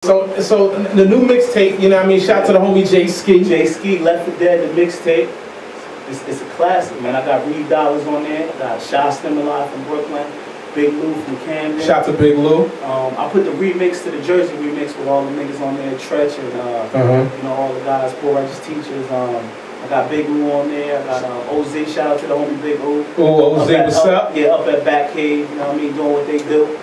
So the new mixtape, you know what I mean? Shout out to the homie J Ski. J Ski, Left for Dead, the mixtape. It's a classic, man. I got Reed Dollars on there. I got Shy Stimuli from Brooklyn. Big Lou from Camden. Shout out to Big Lou. I put the remix to the Jersey remix with all the niggas on there, Tretch and you know, all the guys, Poor Righteous Teachers. I got Big Lou on there. I got OZ. Shout out to the homie Big Lou. Oh, OZ, what's up? Yeah, up at Back Cave. You know what I mean, doing what they do.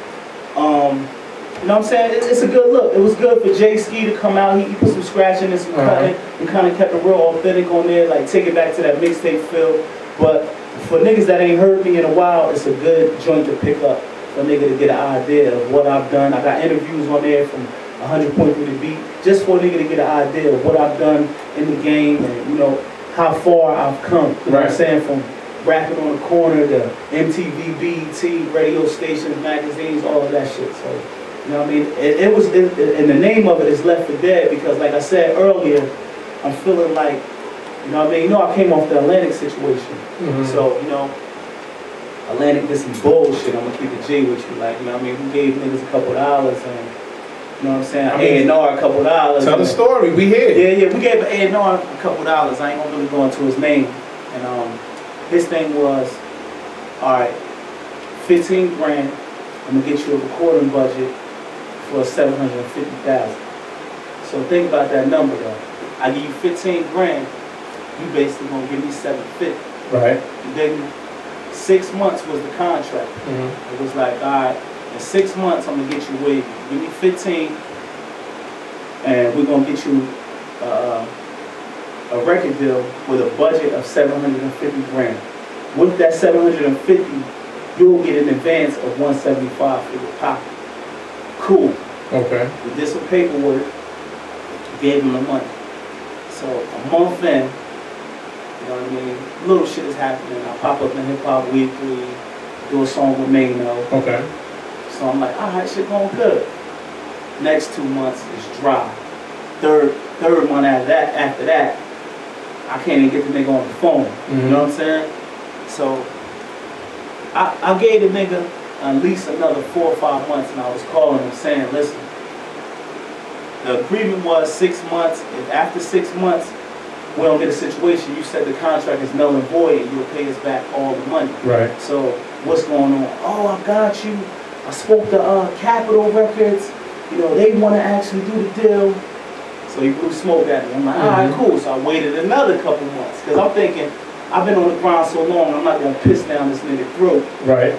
You know what I'm saying? It's a good look. It was good for J Ski to come out. He put some scratching and some cutting. We kind of kept it real authentic on there, like take it back to that mixtape feel. But for niggas that ain't heard me in a while, it's a good joint to pick up for a nigga to get an idea of what I've done. I got interviews on there from 100.3 The Beat, just for a nigga to get an idea of what I've done in the game and, you know, how far I've come. You know what I'm saying? From rapping on the corner to MTV, BET, radio stations, magazines, all of that shit. So, you know what I mean? And the name of it is Left for Dead because, like I said earlier, I'm feeling like, you know what I mean? You know, I came off the Atlantic situation. So, you know, Atlantic did some bullshit. I'm gonna keep it G with you. Like, you know what I mean? We gave niggas a couple dollars and, you know what I'm saying? A&R a couple dollars. Tell the story, we here. Yeah, we gave A&R a couple dollars. I ain't gonna really go into his name. And his thing was, all right, 15 grand, I'm gonna get you a recording budget for 750,000. So think about that number though. I give you 15 grand, you basically gonna give me 750. Right. And then 6 months was the contract. It was like, all right, in 6 months I'm gonna get you wavy. Give me 15, and we're gonna get you a record deal with a budget of 750 grand. With that 750, you'll get an advance of 175 for your pocket. Cool. Okay. We did some paperwork, gave him the money. So a month in, you know what I mean, little shit is happening. I pop up in Hip Hop Weekly, do a song with Mano. Okay. So I'm like, all right, shit going good. Next 2 months is dry. Third month after that, I can't even get the nigga on the phone. You know what I'm saying? So I gave the nigga at least another 4 or 5 months, and I was calling him saying, listen, the agreement was 6 months. If after 6 months we don't get a situation, you said the contract is null and void and you'll pay us back all the money. Right. So what's going on? Oh, I got you. I spoke to Capitol Records. You know, they want to actually do the deal. So he blew smoke at me. I'm like, all right, cool. So I waited another couple months because I'm thinking, I've been on the grind so long, I'm not gonna piss down this nigga throat. Right.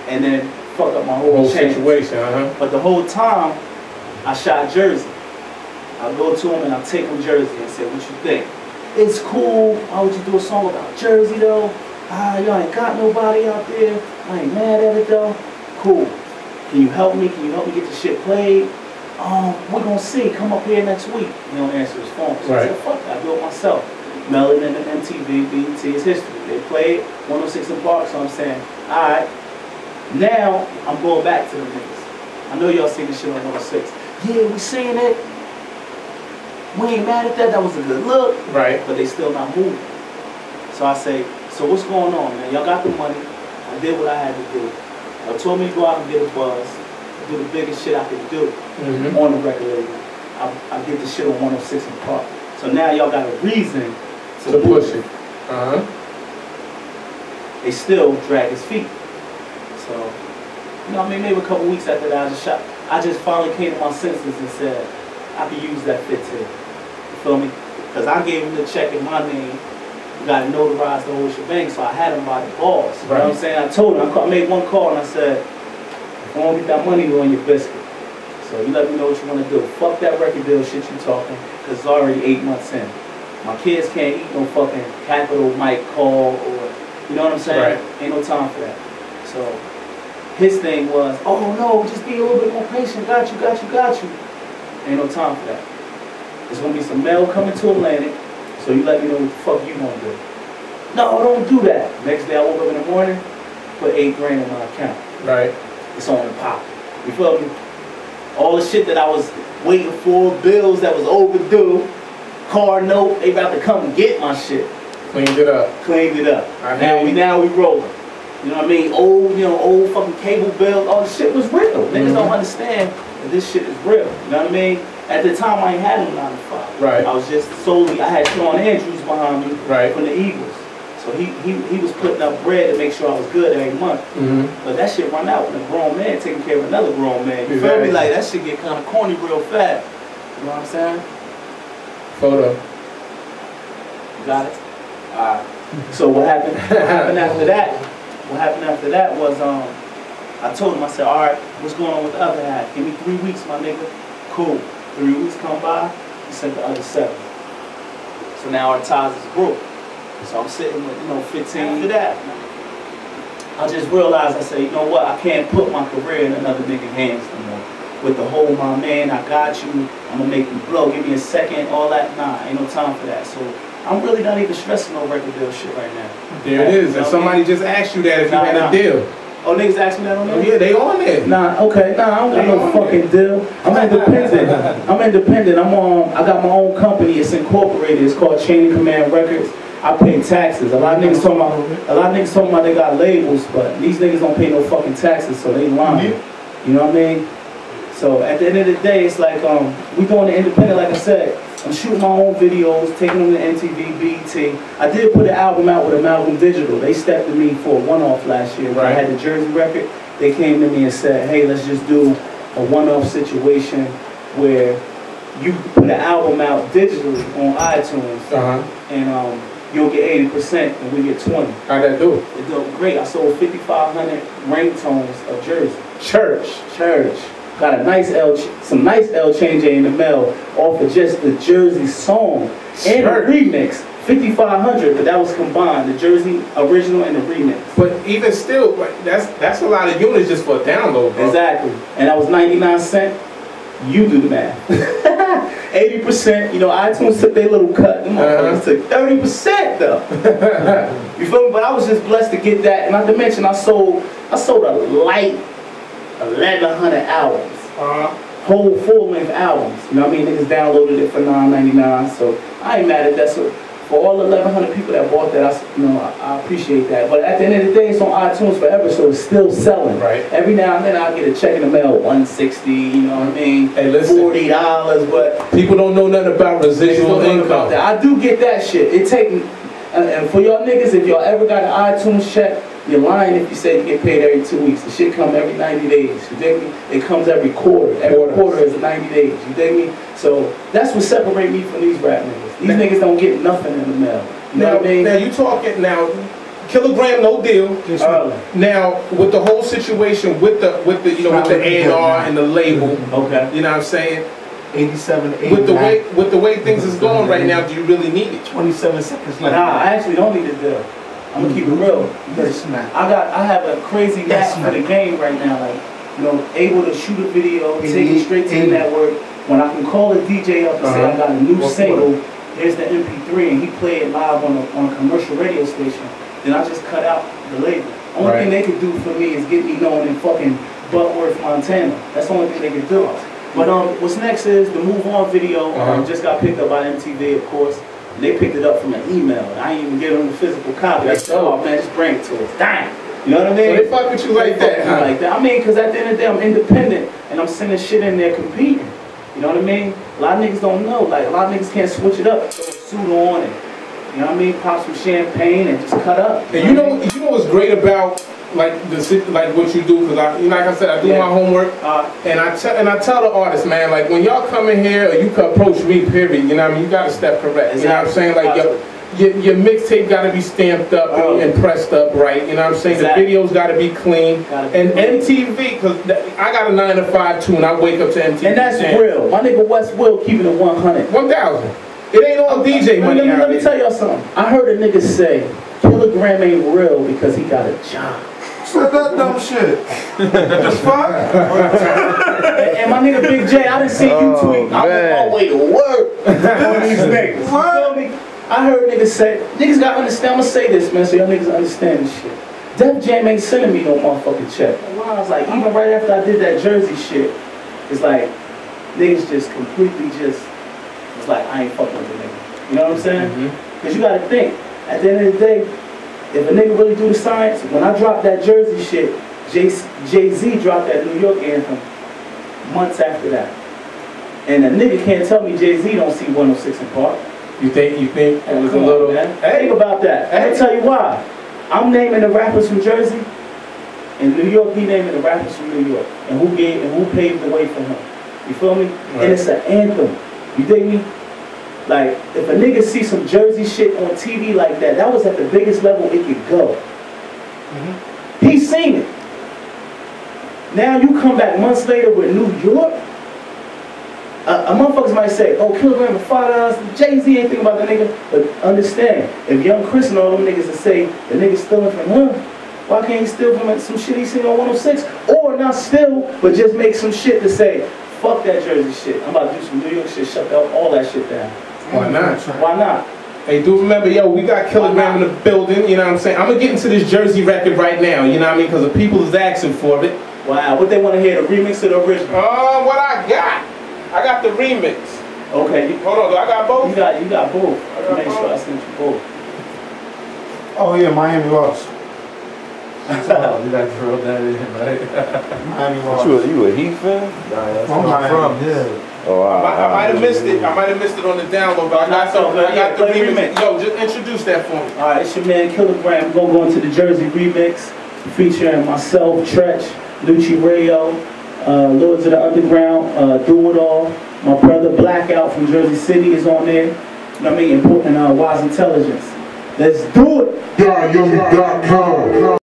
And then fuck up my whole situation. But the whole time, I shot Jersey. I go to him and I take him Jersey and say, what you think? It's cool. Why would you do a song about Jersey though? Y'all ain't got nobody out there. I ain't mad at it though. Cool. Can you help me? Can you help me get the shit played? We're gonna see. Come up here next week. He don't answer his phone. So I said, fuck that. I do it myself. Melanin and MTV, BET is history. They played 106 in Park, so I'm saying, alright, now I'm going back to the niggas. I know y'all seen this shit on 106. Yeah, we seen it. We ain't mad at that, that was a good look. Right. But they still not moving. So I say, so what's going on, man? Y'all got the money. I did what I had to do. Y'all told me to go out and get a buzz, do the biggest shit I could do on the record label. I did the shit on 106 in Park. So now y'all got a reason to push it. They still drag his feet. So, you know what I mean, maybe a couple weeks after that, I just finally came to my senses and said, I could use that 15. You feel me? Because I gave him the check in my name, got notarized the whole shebang, so I had him by the balls. You know what I'm saying? I told him, I made one call and I said, if you want to get that money, go on your biscuit. So you let me know what you want to do. Fuck that record deal shit you talking, because it's already 8 months in. My kids can't eat no fucking Capital Mike call or, you know what I'm saying? Ain't no time for that. So his thing was, oh no, just be a little bit more patient. Got you. Ain't no time for that. There's gonna be some mail coming to Atlantic, so you let me know what the fuck you gonna do. No, don't do that. Next day I woke up in the morning, put 8 grand in my account. Right. It's on the pop. You feel me? All the shit that I was waiting for, bills that was overdue, car note, they about to come and get my shit. Cleaned it up. Now we rolling. You know what I mean? Old fucking cable bills. All the shit was real. Niggas don't understand that this shit is real. You know what I mean? At the time, I ain't had no 9 to 5. Right. I was just solely, I had Sean Andrews behind me right. from the Eagles. So he was putting up bread to make sure I was good every month. But that shit run out when a grown man taking care of another grown man. You feel me? Like, that shit get kind of corny real fast. You know what I'm saying? Photo. You got it? Alright. So what happened after that? What happened after that was I told him, I said, alright, what's going on with the other half? Give me 3 weeks, my nigga. Cool. 3 weeks come by, he sent the other 7. So now our ties is broke. So I'm sitting with, 15. After that, I just realized, I said, you know what, I can't put my career in another nigga's hands no more. With the whole, my man, I got you, I'm gonna make you blow, give me a second, all that, nah, ain't no time for that. So I'm really not even stressing no record deal shit right now. There it is, and somebody just asked you that if you had a deal. Oh, niggas asked me that on there? Oh, yeah, they on there. Nah, okay, nah, I don't got no fucking deal. I'm independent. I'm independent. I got my own company. It's incorporated. It's called Chain of Command Records. I pay taxes. A lot of niggas talking about they got labels, but these niggas don't pay no fucking taxes, so they lying. You know what I mean? So at the end of the day, it's like we doing the independent. Like I said, I'm shooting my own videos, taking them to MTV, BET. I did put an album out with Amalgam Digital. They stepped to me for a one-off last year. When I had the Jersey record, they came to me and said, hey, let's just do a one-off situation where you put an album out digitally on iTunes, and you'll get 80% and we get 20. How'd that do? It did great. I sold 5,500 ringtones of Jersey. Church. Got a nice some nice L change in the mail off of just the Jersey song and the remix. 5,500, but that was combined, the Jersey original and the remix. But even still, that's a lot of units just for a download, bro. Exactly. And that was 99 cents. You do the math. 80%, iTunes took their little cut. Them motherfuckers took 30% though. You feel me? But I was just blessed to get that. And not to mention, I sold a light 1,100 albums. Whole full-length albums. You know what I mean? Niggas downloaded it for $9.99. So I ain't mad at that. So for all the 1,100 people that bought that, I appreciate that. But at the end of the day, it's on iTunes forever, so it's still selling. Right. Every now and then I get a check in the mail, $160, you know what I mean? Hey, listen, $40, but people don't know nothing about residual income. I do get that shit. It take, and for y'all niggas, if y'all ever got an iTunes check, you're lying if you say you get paid every 2 weeks. The shit come every 90 days. You dig me? It comes every quarter. Every quarter is 90 days. You dig me? So that's what separates me from these rap niggas. These niggas don't get nothing in the mail. You know what I mean? Now you talking Kilogram, no deal. Now with the whole situation with the A&R and the label. Okay. You know what I'm saying? 87, 89. With the way things is going right now, do you really need it? 27 seconds left. Nah, I actually don't need a deal. I'm gonna keep it real. I have a crazy knack for the game right now. Like, able to shoot a video, take it straight to the network. When I can call a DJ up and say I got a new single, here's the MP3, and he play it live on a commercial radio station, then I just cut out the label. Only thing they could do for me is get me known in fucking Butworth, Montana. That's the only thing they could do. But what's next is the Move On video. Just got picked up by MTV, of course. They picked it up from an email. I ain't even give them the physical copy. I said, oh man, just bring it to us. Damn. You know what I mean? So they fuck with you like that, huh? Like that. I mean, because at the end of the day, I'm independent and I'm sending shit in there competing. You know what I mean? A lot of niggas don't know. Like, a lot of niggas can't switch it up. Throw a suit on and, you know what I mean? Pop some champagne and just cut up. And you know what's great about like what you do, because like I said, I do my homework, and I tell the artists, man, like when y'all come in here or you can approach me, period, you know what I mean, you gotta step correct. You know what I'm saying? Like your mixtape gotta be stamped up and pressed up right, you know what I'm saying? The videos gotta be clean. And MTV, because I got a 9 to 5 too, and I wake up to MTV. And that's real. My nigga West Will keeping it 100. 1,000. It ain't all DJ money. Let me tell y'all something. I heard a nigga say Kilogram ain't real because he got a job. Said that dumb shit. The fuck? And my nigga Big J, I done seen you tweet. I'm on my way to work on these niggas. You feel me? I heard niggas say, niggas gotta understand, I'm gonna say this, man, so y'all niggas understand this shit. Def Jam ain't sending me no motherfucking check. I was like, even right after I did that Jersey shit, it's like, niggas just completely it's like, I ain't fucking with the nigga. You know what I'm saying? Because you gotta think, at the end of the day, if a nigga really do the science, when I dropped that Jersey shit, Jay-Z dropped that New York anthem months after that. And a nigga can't tell me Jay-Z don't see 106 in Park. You think it was a little... Man. Think about that. Hey. I'll tell you why. I'm naming the rappers from Jersey. In New York, he naming the rappers from New York. And who paved the way for him. You feel me? Right. And it's an anthem. You dig me? Like, if a nigga see some Jersey shit on TV like that, that was at the biggest level it could go. He's seen it. Now you come back months later with New York. A motherfuckers might say, oh, Kilogram for $5, Jay-Z ain't thinking about the nigga. But understand, if Young Chris and all them niggas that say the nigga stealing from him, why can't he steal from some shit he seen on 106? Or not steal, but just make some shit to say, fuck that Jersey shit. I'm about to do some New York shit, shut all that shit down. Why not? Why not? Hey, do remember, yo, we got Kilogram in the building, you know what I'm saying? I'm gonna get into this Jersey record right now, you know what I mean? Because the people is asking for it. Wow, what they want to hear, the remix or the original? What I got? I got the remix. Okay. Hold on, do I got both? You got both. Make sure I sent you both. Oh yeah, Miami lost. You like throw that in, right? Miami lost. You a Heat fan? Nah, that's where I'm from. Yeah. Oh, wow. I might have missed it. I might have missed it on the download, but I got the remix. Yo, just introduce that for me. Alright, it's your man Kilogram. We're gonna go into the Jersey remix, featuring myself, Tretch, Lucci Rayo, Lords of the Underground, Do It All. My brother Blackout from Jersey City is on there. You know what I mean? Important Wise Intelligence. Let's do it! jahyummy.com